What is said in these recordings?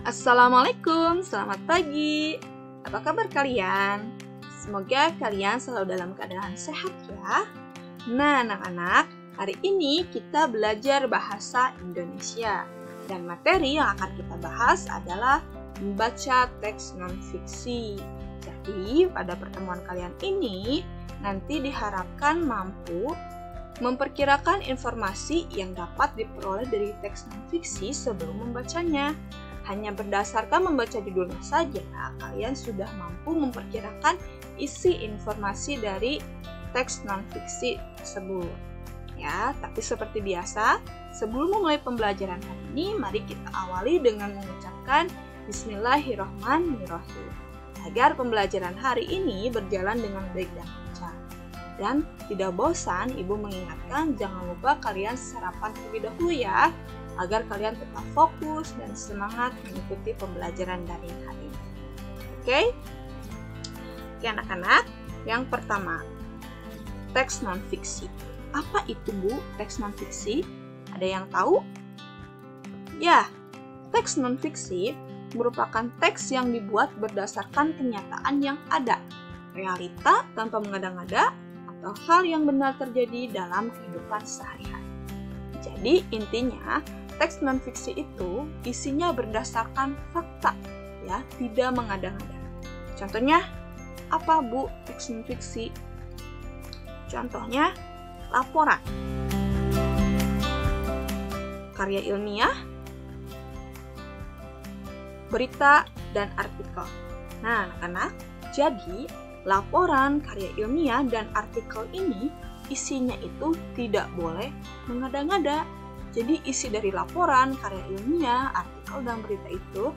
Assalamualaikum, selamat pagi. Apa kabar kalian? Semoga kalian selalu dalam keadaan sehat ya. Nah, anak-anak, hari ini kita belajar bahasa Indonesia. Dan materi yang akan kita bahas adalah membaca teks non-fiksi. Jadi, pada pertemuan kalian ini, nanti diharapkan mampu memperkirakan informasi yang dapat diperoleh dari teks non-fiksi sebelum membacanya. Hanya berdasarkan membaca judulnya saja, kalian sudah mampu memperkirakan isi informasi dari teks non-fiksi tersebut. Ya, tapi seperti biasa, sebelum memulai pembelajaran hari ini, mari kita awali dengan mengucapkan Bismillahirrahmanirrahim. Agar pembelajaran hari ini berjalan dengan baik dan lancar. Dan tidak bosan, Ibu mengingatkan jangan lupa kalian sarapan terlebih dahulu ya, agar kalian tetap fokus dan semangat mengikuti pembelajaran daring hari ini. Oke, anak-anak, yang pertama, teks non-fiksi. Apa itu, Bu, teks non-fiksi? Ada yang tahu? Ya, teks non-fiksi merupakan teks yang dibuat berdasarkan kenyataan yang ada, realita tanpa mengada-ngada, atau hal yang benar terjadi dalam kehidupan sehari-hari. Jadi, intinya, teks non-fiksi itu isinya berdasarkan fakta, ya, tidak mengada-ngada. Contohnya, apa, Bu, teks non-fiksi? Contohnya, laporan, karya ilmiah, berita, dan artikel. Nah, anak-anak, jadi laporan, karya ilmiah, dan artikel ini isinya itu tidak boleh mengada-ngada. Jadi isi dari laporan, karya ilmiah, artikel, dan berita itu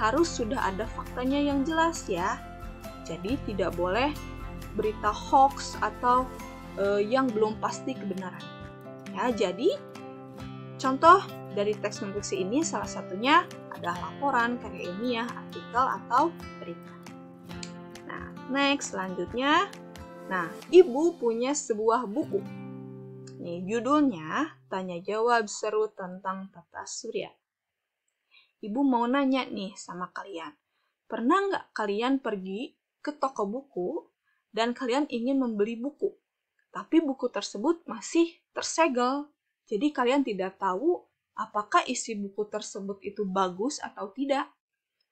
harus sudah ada faktanya yang jelas ya. Jadi tidak boleh berita hoax atau yang belum pasti kebenaran. Ya, jadi contoh dari teks non-fiksi ini salah satunya adalah laporan, karya ilmiah, artikel, atau berita. Nah, next selanjutnya. Nah, Ibu punya sebuah buku. Nih, judulnya Tanya Jawab Seru Tentang Tata Surya. Ibu mau nanya nih sama kalian. Pernah nggak kalian pergi ke toko buku dan kalian ingin membeli buku? Tapi buku tersebut masih tersegel. Jadi kalian tidak tahu apakah isi buku tersebut itu bagus atau tidak.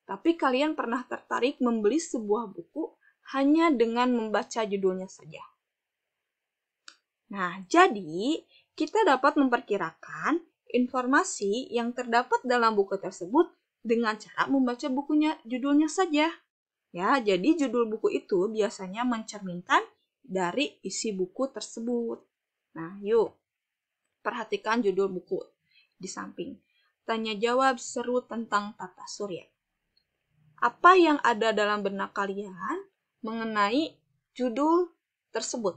Tapi kalian pernah tertarik membeli sebuah buku hanya dengan membaca judulnya saja. Nah, jadi kita dapat memperkirakan informasi yang terdapat dalam buku tersebut dengan cara membaca bukunya, judulnya saja. Ya, jadi judul buku itu biasanya mencerminkan dari isi buku tersebut. Nah, yuk perhatikan judul buku di samping. Tanya jawab seru tentang tata surya. Apa yang ada dalam benak kalian mengenai judul tersebut?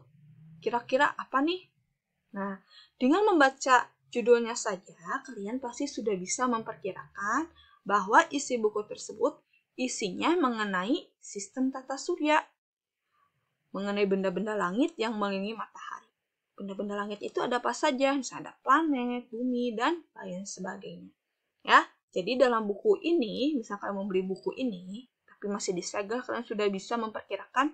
Kira-kira apa nih? Nah, dengan membaca judulnya saja, kalian pasti sudah bisa memperkirakan bahwa isi buku tersebut isinya mengenai sistem tata surya. Mengenai benda-benda langit yang mengelilingi matahari. Benda-benda langit itu ada apa saja? Misalnya ada planet, bumi, dan lain sebagainya. Ya, jadi dalam buku ini, misalkan mau beli buku ini, tapi masih disegel, kalian sudah bisa memperkirakan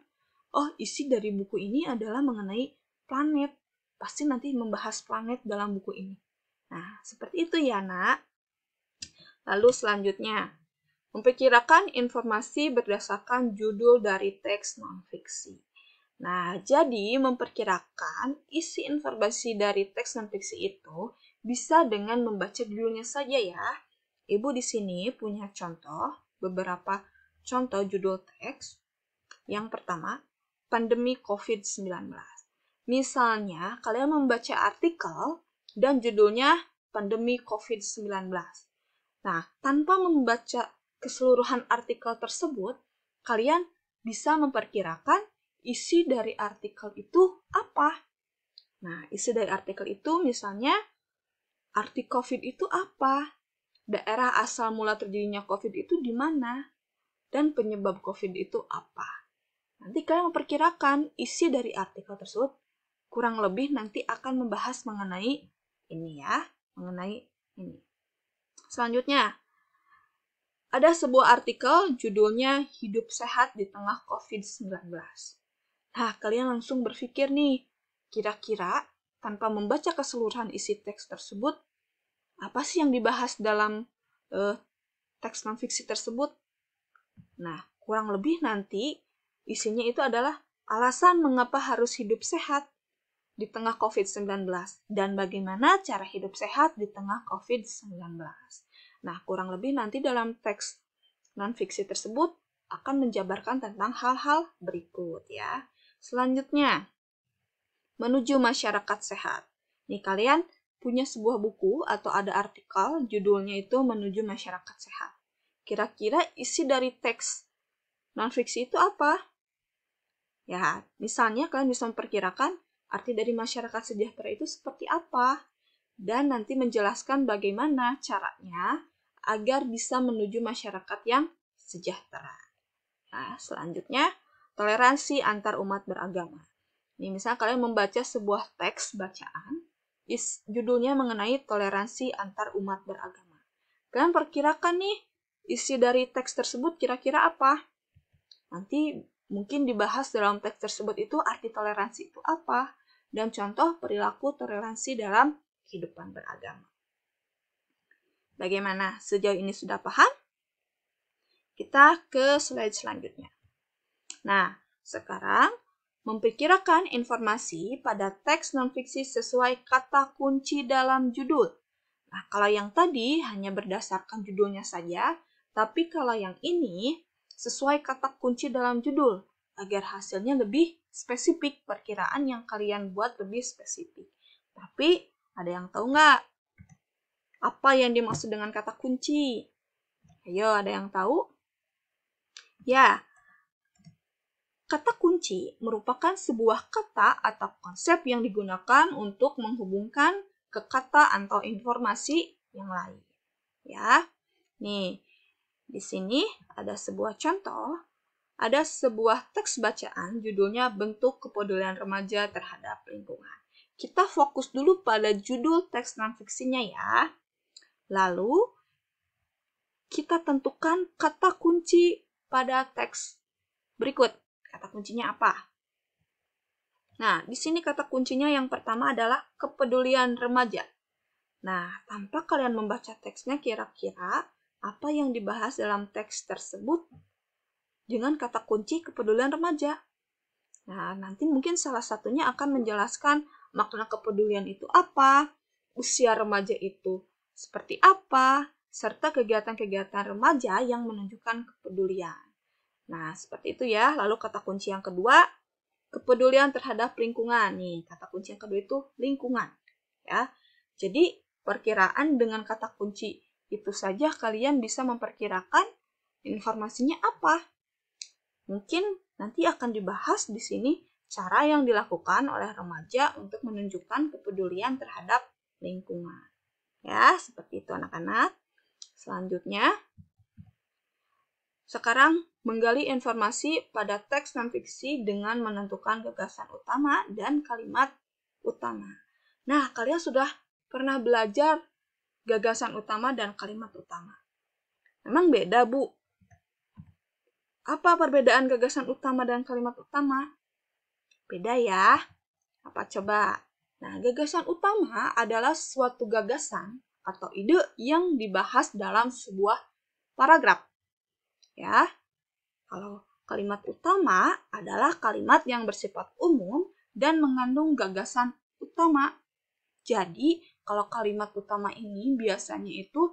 oh, isi dari buku ini adalah mengenai planet. Pasti nanti membahas planet dalam buku ini. Nah, seperti itu ya, Nak. Lalu selanjutnya, memperkirakan informasi berdasarkan judul dari teks non-fiksi. Nah, jadi memperkirakan isi informasi dari teks non-fiksi itu bisa dengan membaca judulnya saja ya. Ibu di sini punya beberapa contoh judul teks. Yang pertama, pandemi COVID-19. Misalnya, kalian membaca artikel dan judulnya pandemi COVID-19. Nah, tanpa membaca keseluruhan artikel tersebut, kalian bisa memperkirakan isi dari artikel itu apa. Nah, isi dari artikel itu misalnya, arti COVID itu apa? Daerah asal mula terjadinya COVID itu di mana? Dan penyebab COVID itu apa? Nanti kalian memperkirakan isi dari artikel tersebut kurang lebih nanti akan membahas mengenai ini ya, mengenai ini. Selanjutnya, Ada sebuah artikel judulnya Hidup Sehat di Tengah COVID-19. Nah, kalian langsung berpikir nih, kira-kira tanpa membaca keseluruhan isi teks tersebut, apa sih yang dibahas dalam teks non-fiksi tersebut? Nah, kurang lebih nanti isinya itu adalah alasan mengapa harus hidup sehat di tengah COVID-19 dan bagaimana cara hidup sehat di tengah COVID-19. Nah, kurang lebih nanti dalam teks non-fiksi tersebut akan menjabarkan tentang hal-hal berikut ya. Selanjutnya, menuju masyarakat sehat. Nih, kalian punya sebuah buku atau ada artikel judulnya itu Menuju Masyarakat Sehat. Kira-kira isi dari teks non-fiksi itu apa? Ya, misalnya kalian bisa memperkirakan arti dari masyarakat sejahtera itu seperti apa, dan nanti menjelaskan bagaimana caranya agar bisa menuju masyarakat yang sejahtera. Nah, selanjutnya, toleransi antar umat beragama. Nih, misal kalian membaca sebuah teks bacaan, judulnya mengenai toleransi antar umat beragama. Kalian perkirakan nih, isi dari teks tersebut kira-kira apa? Nanti mungkin dibahas dalam teks tersebut itu arti toleransi itu apa, dan contoh perilaku toleransi dalam kehidupan beragama. Bagaimana? Sejauh ini sudah paham? Kita ke slide selanjutnya. Nah, sekarang memperkirakan informasi pada teks non-fiksi sesuai kata kunci dalam judul. Nah, kalau yang tadi hanya berdasarkan judulnya saja, tapi kalau yang ini sesuai kata kunci dalam judul, agar hasilnya lebih spesifik, perkiraan yang kalian buat lebih spesifik. Tapi, ada yang tahu nggak? Apa yang dimaksud dengan kata kunci? Ayo, ada yang tahu? Ya, kata kunci merupakan sebuah kata atau konsep yang digunakan untuk menghubungkan ke kata atau informasi yang lain. Ya, nih, di sini ada sebuah contoh. Ada sebuah teks bacaan judulnya Bentuk Kepedulian Remaja Terhadap Lingkungan. Kita fokus dulu pada judul teks non-fiksinya ya. Lalu, kita tentukan kata kunci pada teks berikut. Kata kuncinya apa? Nah, di sini kata kuncinya yang pertama adalah kepedulian remaja. Nah, tanpa kalian membaca teksnya, kira-kira apa yang dibahas dalam teks tersebut dengan kata kunci kepedulian remaja? Nah, nanti mungkin salah satunya akan menjelaskan makna kepedulian itu apa, usia remaja itu seperti apa, serta kegiatan-kegiatan remaja yang menunjukkan kepedulian. Nah, seperti itu ya. Lalu kata kunci yang kedua, kepedulian terhadap lingkungan. Nih, kata kunci yang kedua itu lingkungan. Ya. Jadi, perkiraan dengan kata kunci itu saja kalian bisa memperkirakan informasinya apa. Mungkin nanti akan dibahas di sini cara yang dilakukan oleh remaja untuk menunjukkan kepedulian terhadap lingkungan. Ya, seperti itu anak-anak. Selanjutnya, sekarang menggali informasi pada teks non-fiksi dengan menentukan gagasan utama dan kalimat utama. Nah, kalian sudah pernah belajar gagasan utama dan kalimat utama. Memang beda, Bu. Apa perbedaan gagasan utama dan kalimat utama? Beda ya. Apa coba? Nah, gagasan utama adalah suatu gagasan atau ide yang dibahas dalam sebuah paragraf. Ya. Kalau kalimat utama adalah kalimat yang bersifat umum dan mengandung gagasan utama. Jadi, kalau kalimat utama ini biasanya itu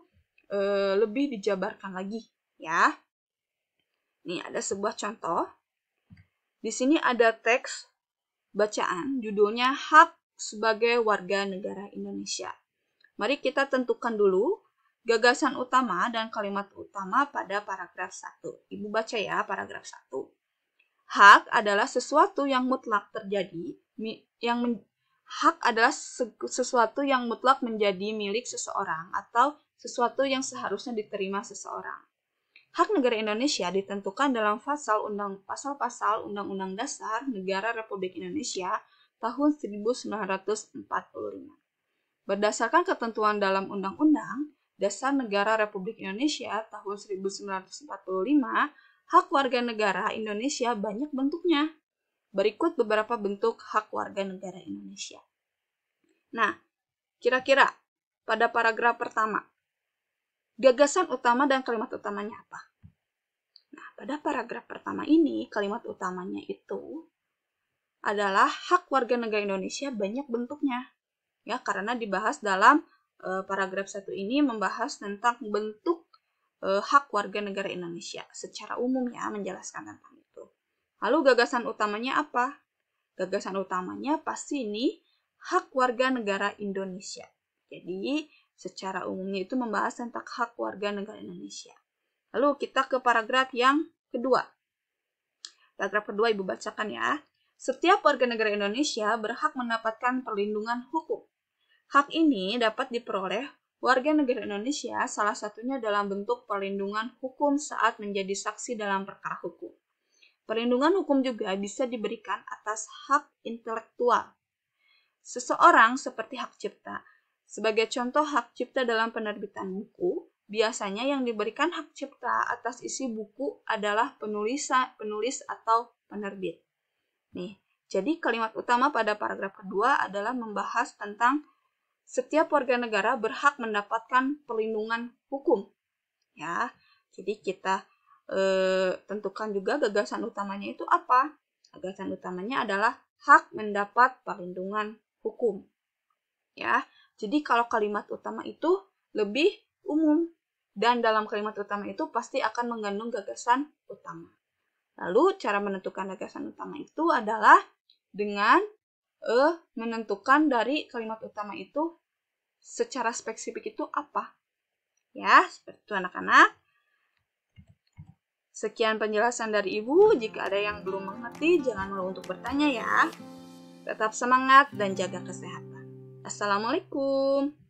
lebih dijabarkan lagi, ya. Nih, ada sebuah contoh. Di sini ada teks bacaan, judulnya Hak sebagai Warga Negara Indonesia. Mari kita tentukan dulu gagasan utama dan kalimat utama pada paragraf 1. Ibu baca ya paragraf 1. Hak adalah sesuatu yang mutlak terjadi, hak adalah sesuatu yang mutlak menjadi milik seseorang atau sesuatu yang seharusnya diterima seseorang. Hak negara Indonesia ditentukan dalam pasal-pasal Undang-Undang Dasar Negara Republik Indonesia tahun 1945. Berdasarkan ketentuan dalam undang-undang, Dasar Negara Republik Indonesia tahun 1945, hak warga negara Indonesia banyak bentuknya. Berikut beberapa bentuk hak warga negara Indonesia. Nah, kira-kira pada paragraf pertama, gagasan utama dan kalimat utamanya apa? Nah, pada paragraf pertama ini, kalimat utamanya itu adalah hak warga negara Indonesia banyak bentuknya. Ya, karena dibahas dalam paragraf 1 ini membahas tentang bentuk hak warga negara Indonesia secara umum, ya, menjelaskan tentang itu. Lalu gagasan utamanya apa? Gagasan utamanya pasti ini hak warga negara Indonesia. Jadi, secara umumnya itu membahas tentang hak warga negara Indonesia. Lalu kita ke paragraf yang kedua. Paragraf kedua Ibu bacakan ya. Setiap warga negara Indonesia berhak mendapatkan perlindungan hukum. Hak ini dapat diperoleh warga negara Indonesia salah satunya dalam bentuk perlindungan hukum saat menjadi saksi dalam perkara hukum. Perlindungan hukum juga bisa diberikan atas hak intelektual seseorang seperti hak cipta. Sebagai contoh hak cipta dalam penerbitan buku, biasanya yang diberikan hak cipta atas isi buku adalah penulis atau penerbit. Nih, jadi kalimat utama pada paragraf kedua adalah membahas tentang setiap warga negara berhak mendapatkan perlindungan hukum. Ya, jadi kita tentukan juga gagasan utamanya itu apa. Gagasan utamanya adalah hak mendapat perlindungan hukum. Ya, jadi kalau kalimat utama itu lebih umum dan dalam kalimat utama itu pasti akan mengandung gagasan utama. Lalu cara menentukan gagasan utama itu adalah dengan menentukan dari kalimat utama itu secara spesifik itu apa. Ya, seperti itu anak-anak. Sekian penjelasan dari Ibu. Jika ada yang belum mengerti, jangan malu untuk bertanya ya. Tetap semangat dan jaga kesehatan. Assalamualaikum.